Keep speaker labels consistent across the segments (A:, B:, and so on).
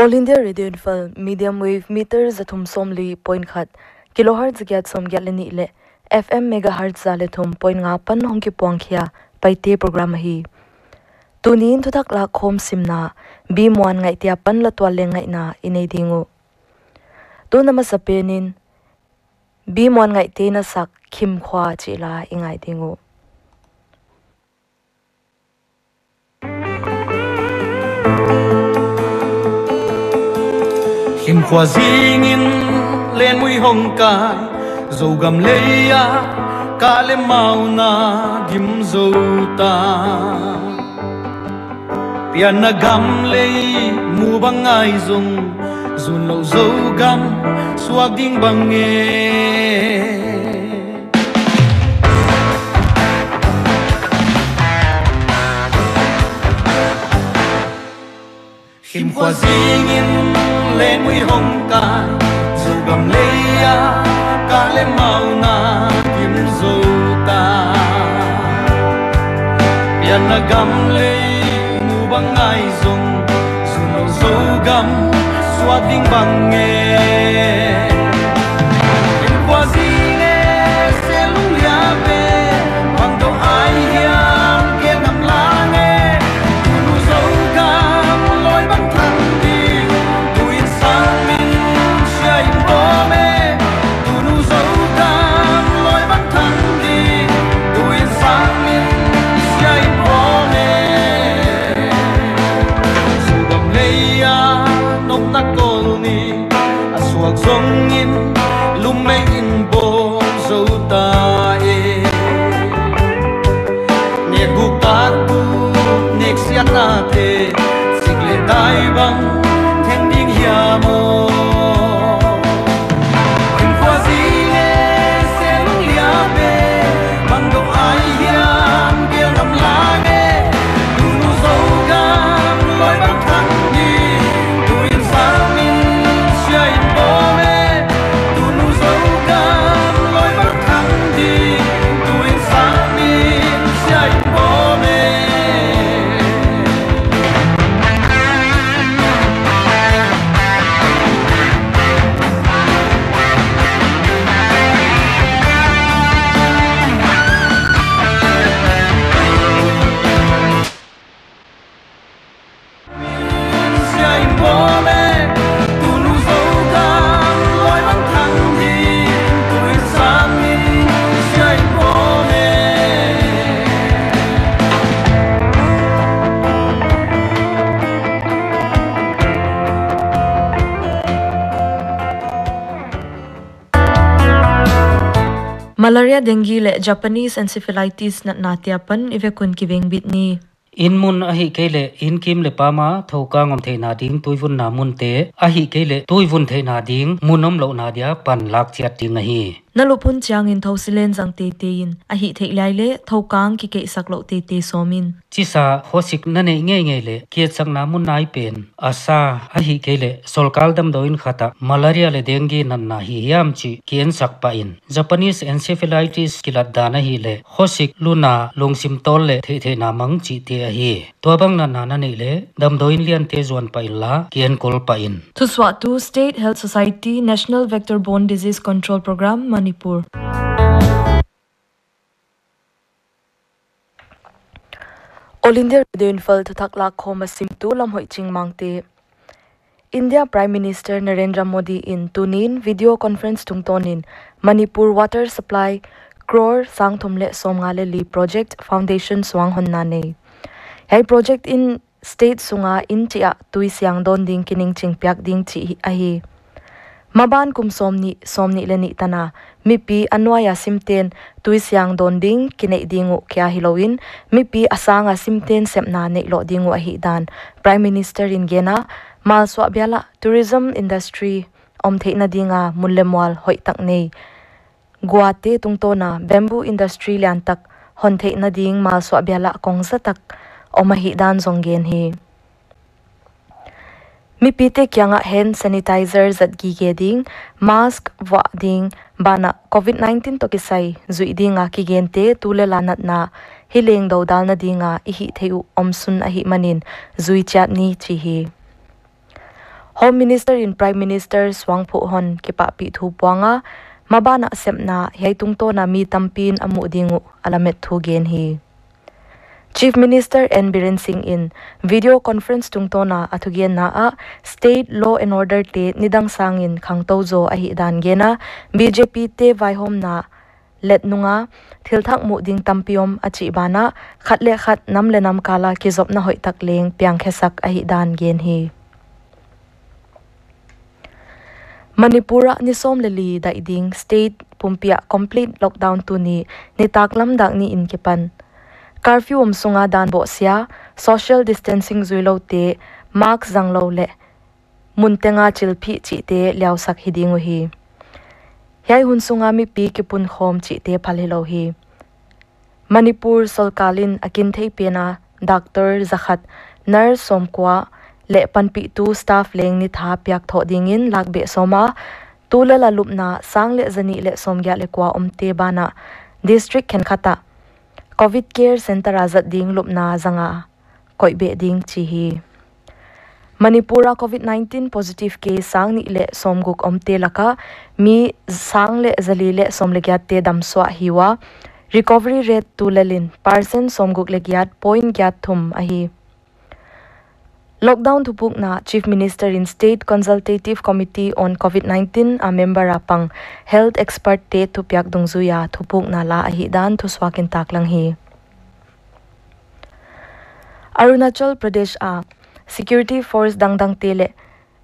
A: All India Radio Imphal medium wave meter zathum somli point khat kilohertz gyat som gyalani le FM megahertz zale thum point nga pan hong ki pongkhia paite program hi tunin Thuthak Lakkhawm Simna Muan Ngaihte Apan Latualleng Ngaihna inei dingu tu nama sapenin Muan Ngaihte na sak Khimkhua chila ingai dingu
B: Khimkhua zingin len mui hong kai Zougam leya ka le mau na dim zo ta pian na gam le mu bangai zung zun lo Zougam suak ding bange Khimkhua zingin lên mui hong ca Zougam leya ka le mau na kim zo ta pian na gam le mu bangai zong zun lo Zougam suat ding bange Khimkhua zinge se lung lia be bang do ai hiam ke nam lange nu Zougam loi bang thang zong in lum mây in bo zo ta e ne gu ta tu nek sia ta te sig le dai bang theng ding hia mo Khimkhua zine se lung lia be bang do ai hiam ke nam la nge tu nu Zougam loi bang thang ni tu in sang min sia in bo
A: Malaria, dengue le Japanese encephalitis na natiapan ivekun kiveng bitni.
C: Inmun ahi kele inkim le pama thoka ngom the na ding tuivun na munte ahi kele tuivun the na ding munom lo na dia pan lak chiat ting ahi
A: nalupun chiang in thosilen jang te te in ahi theilai le thokang ki ke saklo te te somin
C: chisa hosik na ne nge nge le kiet sang na mun nai pen asa ahi kele solkal dam doin khata malaria le dengue nan na hi yam chi kien sak pa in Japanese encephalitis kilat dana hi le hosik luna longsim tol le the na mang chi te ahi to bang na na ne le dam doin lian te zon pa in la kien kol pa in
A: Thuswatu State Health Society National Vector-Borne Disease Control Program Manipur. All India Radio Imphal Thuthak Lakkhawm Simtu Lamhoihching Mangte. India Prime Minister Narendra Modi in tunin video conference tungtonin Manipur Water Supply crore sang thumle somngale li project foundation swang honnane. Hai project in state sunga in chia tui siang don ding kining chingpyak ding chi ahi. Maban kum somni leni tana mipi anwaya simten tui siang don ding kinai dingu kya hilowin mipi asanga simten semna ne lo dingu ahi dan Prime Minister in gena mal swa biala tourism industry omtheina dinga mullemwal hoi tak nei guate tungtona bamboo industry lian tak hontheina ding mal swa biala kongsa tak omahi dan zonggen hi mi pite kyanga hand sanitizer zat gi geding mask wa ding bana covid-19 to kisai zui dinga ki gente tule lanat na hileng do dal na dinga ihi theu omsun ahi manin zui chat ni chi hi Home Minister in Prime Minister Swangphu Hon kipa pi thu puanga mabana semna heitung to na mi tampin amu dingu alamet thu gen hi. Chief Minister N. Biren Singh in video conference tungtona athugen na a State Law and Order te nidang sangin khangtozo ahi dan gena BJP te vaihom na let nunga thilthak mu ding tampiom achi bana khatle khat namle nam kala kizop na hoi tak leng piang khesak ahi dan gen hi. Manipura ni som leli da iding state pumpia complete lockdown tu ni taklam dak ni in kipan. Curfew sunga dan bo sia social distancing zuilo te mark zanglo le muntenga chilphi chi te liaw sak hidingu hi. Yai hun sunga mi pi kipun khom chi te phalhilo hi. Manipur solkalin akin thei pena doctor zakhat nurse somkwa le panpi tu staff leng ni tha pyak tho dingin lakbe soma tula la lupna sang le zani le somgya le kwa omte bana district khen khata COVID care center azat ding lupna zanga koibe ding chi hi. Manipura COVID-19 positive case sang ni le somguk omte laka mi sang le zali le somlegyat te damswa hiwa recovery rate tulalin % somguk legyat point gyat thum ahi. Lockdown thupuk na Chief Minister in State Consultative Committee on COVID-19 a member apang health expert te thupyak dungzuya thupuk na la ahi dan thuswakin taklang hi. Arunachal Pradesh a security force dangdang tele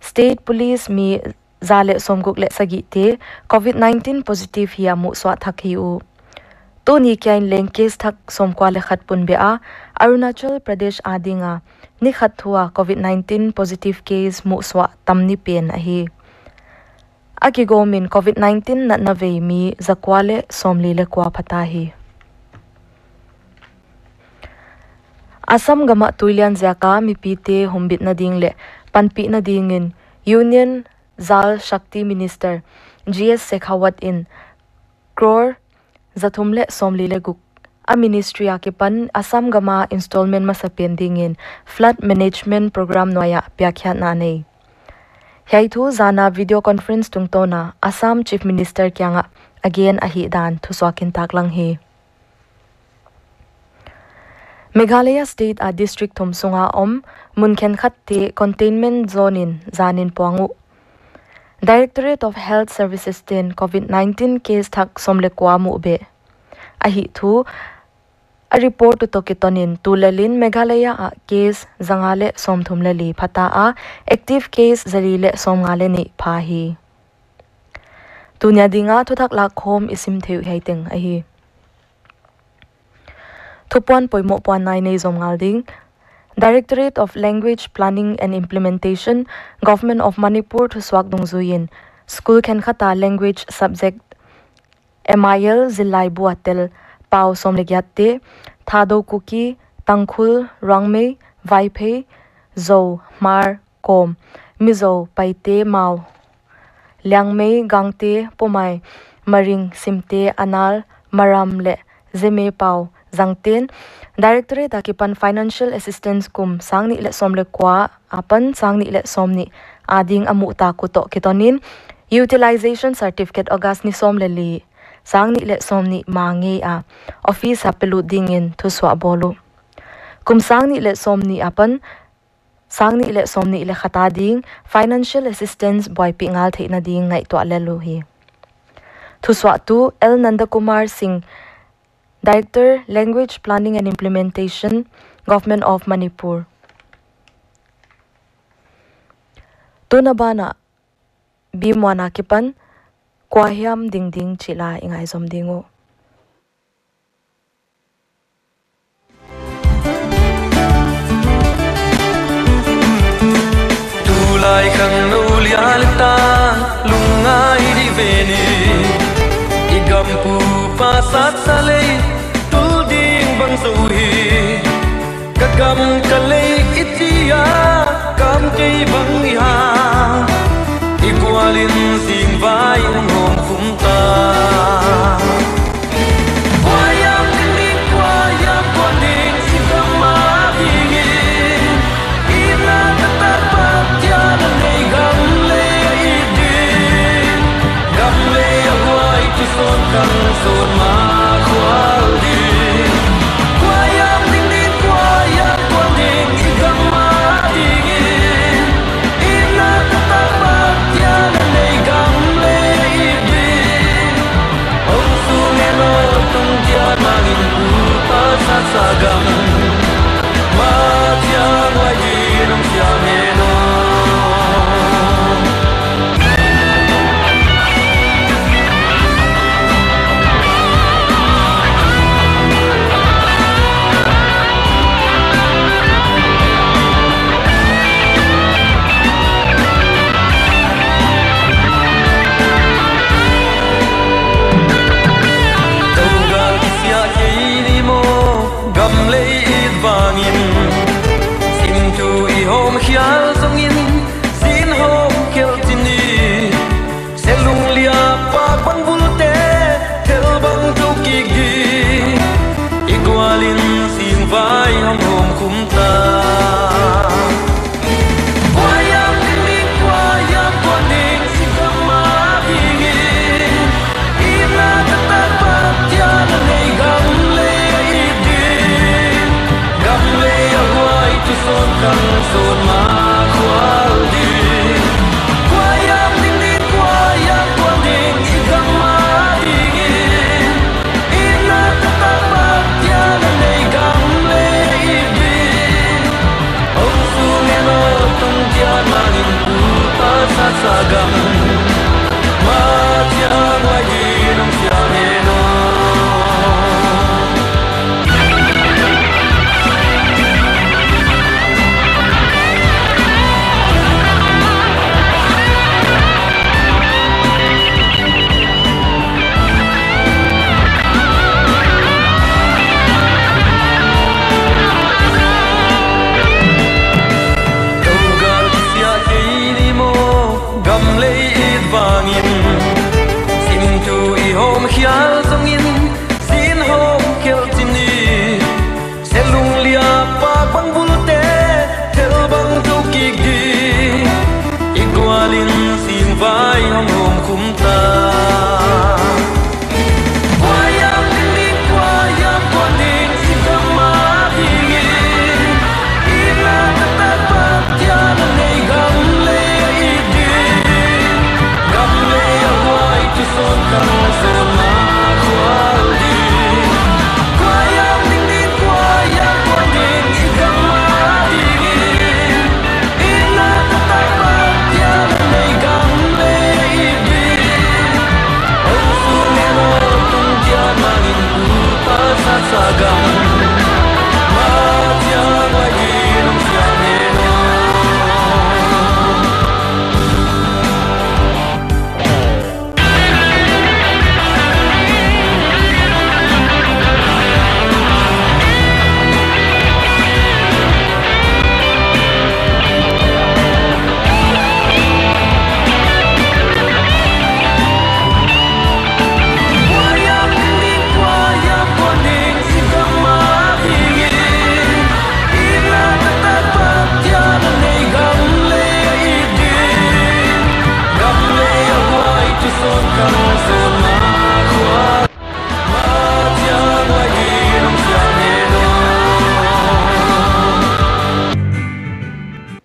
A: state police mi zale somguk le sagi te COVID-19 positive hi amu swa thak hi u. To ni kyain leng case thak somkwa le khat pun be a Arunachal Pradesh adinga ni khat thua COVID-19 positive case mu swa tamni pen ahi. Aki gomin COVID-19 na navei mi zakwale somli le kwa patahi. Asam gama tuilian zaka mi pite humbit na ding le panpi na dingin Union Jal Shakti Minister GS Shekhawat in crore zathumle somli le guk a ministry akipan Assam gama installment masapen dingin flood management program noya Ngaihkhiakna nei. Heitu zana video conference tungtona Assam Chief Minister kyanga again ahi dan thuswakin taklang hi. Meghalaya State a district thumsunga munkhen khatte containment zone in zanin puangu. Directorate of Health Services ten COVID-19 case thak somle kwa mu be. Ahi thu a report to tokitonin tulalin Meghalaya a case zangale somthumlali phata a active case zarile somngale ni phahi. Tunya dinga Thuthak Lakkhawm isim theu haiteng ahi. Thupuan poimo puan nai nei zomngal ding Directorate of Language Planning and Implementation Government of Manipur to swak dungzuyin School khen khata language subject MIL zilai buatel pau somlegyatte thado kuki tangkhul rangmei vaiphe zo mar kom mizo paite mau lyangmei gangte pomai maring simte anal maram le zeme pau zangten Directorate akipan financial assistance kum sangni le somle kwa apan sangni le somni ading amu ta kuto kitonin utilization certificate ogas ni somle li sangni le somni mangi a office apelu dingin thuswa bolu kum sangni le somni apan sangni le somni le khata ding financial assistance boy pingal theina ding Latualleng hi thuswa tu L Nandakumar Singh Director, Language Planning and Implementation, Government of Manipur. Tunabana Bimwana Kipan, Kuahiam Ding Ding Chila Ingay Zomdingo.
B: Tulay kang naulyalta, lungay di veni, igampu pasat salay. Suhi kagam kalay itiya kam kay bangiha igualin sing bayong hong kumta Kuahiam ding kuahiam kualing sing mabingin ina tatarpat yan ang naiga gam ma chang lai gi nong sia ne no hôm khial song in xin hôm kêu tin đi sẽ lung lia pa bang bulte theo bang tu kỳ đi igualin xin vai hong hom khum ta Kuahiam ding Kuahiam con ding xin tâm ma hi ina ta pa tia nei gam le đi gam le ai tu son kan son ma khwal di Kuahiam ding ding Kuahiam con ding si gam ma di ina ta pa tia nei gam le di ong su ne no tung tia mangin ku pa sa sa gam ma tia wa gi nong sia ne no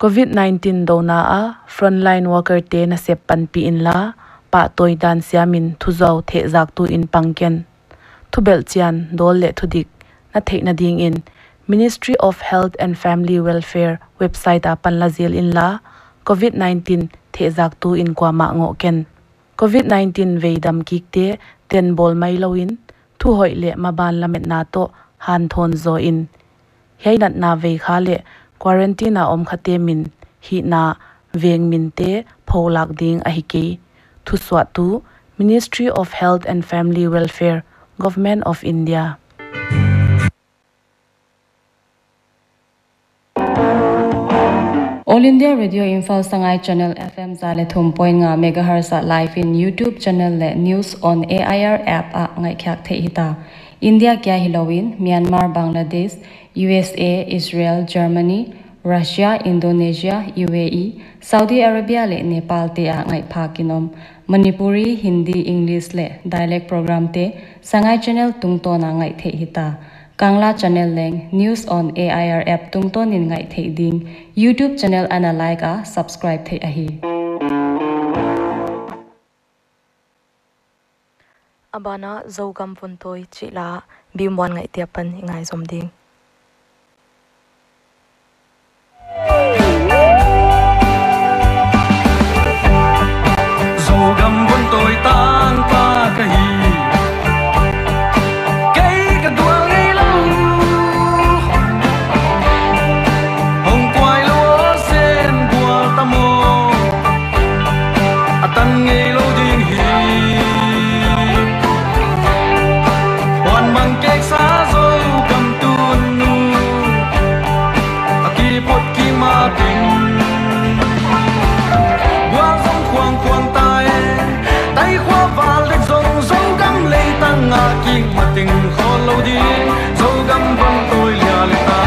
A: COVID-19 dona a frontline worker te na sep pan pi in la pa toy dan siamin thuzau the zak tu in pangken thubel chian dol le thudik na theina ding in Ministry of Health and Family Welfare website a panlazil in la COVID-19 the zak tu in kwa ma ngo ken COVID-19 veidam kikte ten bol mai loin thu hoi le maban lamet na to han thon zo in heinat na ve kha le quarantine om khate min hi na veng min te pholak ding a hi ke thu swa tu Ministry of Health and Family Welfare Government of India
D: All India Radio Imphal Sangai Channel FM zale thum.nga megahertz live in YouTube channel le news on AIR app a Ngaihkhiakna hita India kya hilowin Myanmar Bangladesh USA Israel Germany Russia Indonesia UAE Saudi Arabia le Nepal te a Ngaihpha kinom Manipuri Hindi English le dialect program te Sangai channel tungto na Ngaihte hita Kangla channel leng news on AIR app tungton in Ngaihte ding YouTube channel ana like a subscribe the ahi
A: abana Zougam Vontawi chila bimwan Ngaihte Apan ngai som ding
B: Zougam Vontawi tang pa kahi tình khó lâu đi dấu găm văng tôi lìa lệ ta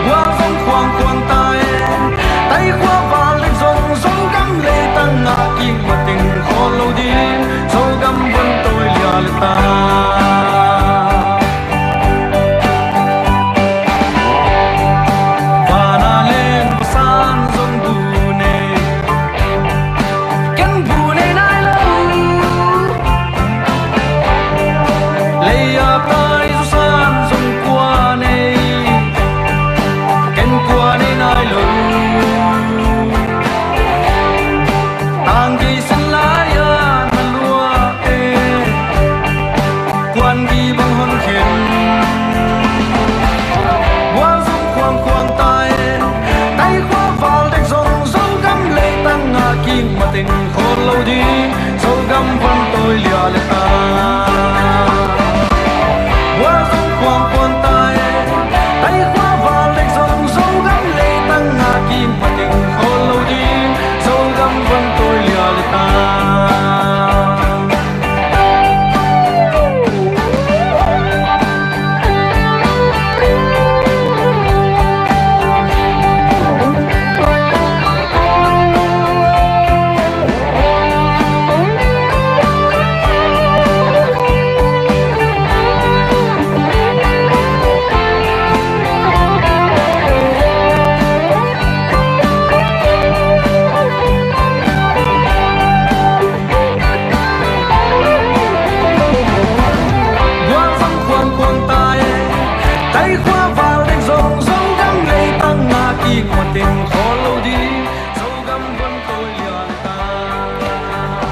B: qua vòng khoang tay tay qua và lên dòng dấu găm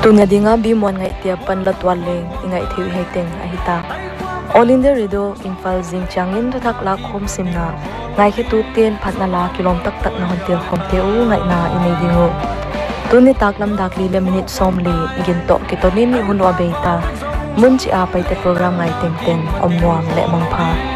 A: Tunya dinga bi Muan Ngaihte Apan Latualleng Ngaihte Ngaihkhiakna ahita. All India Radio Imphal Zingchangin Thuthak Lakkhawm Simna Ngaihte ten phatnala kilom tak tak na hontel khomteu ngaina inedingu. Tuni taklam dakli le minute somli ginto kitonin ni hunwa beita munchi a Paite program Ngaihte ten omnuang le mangpha.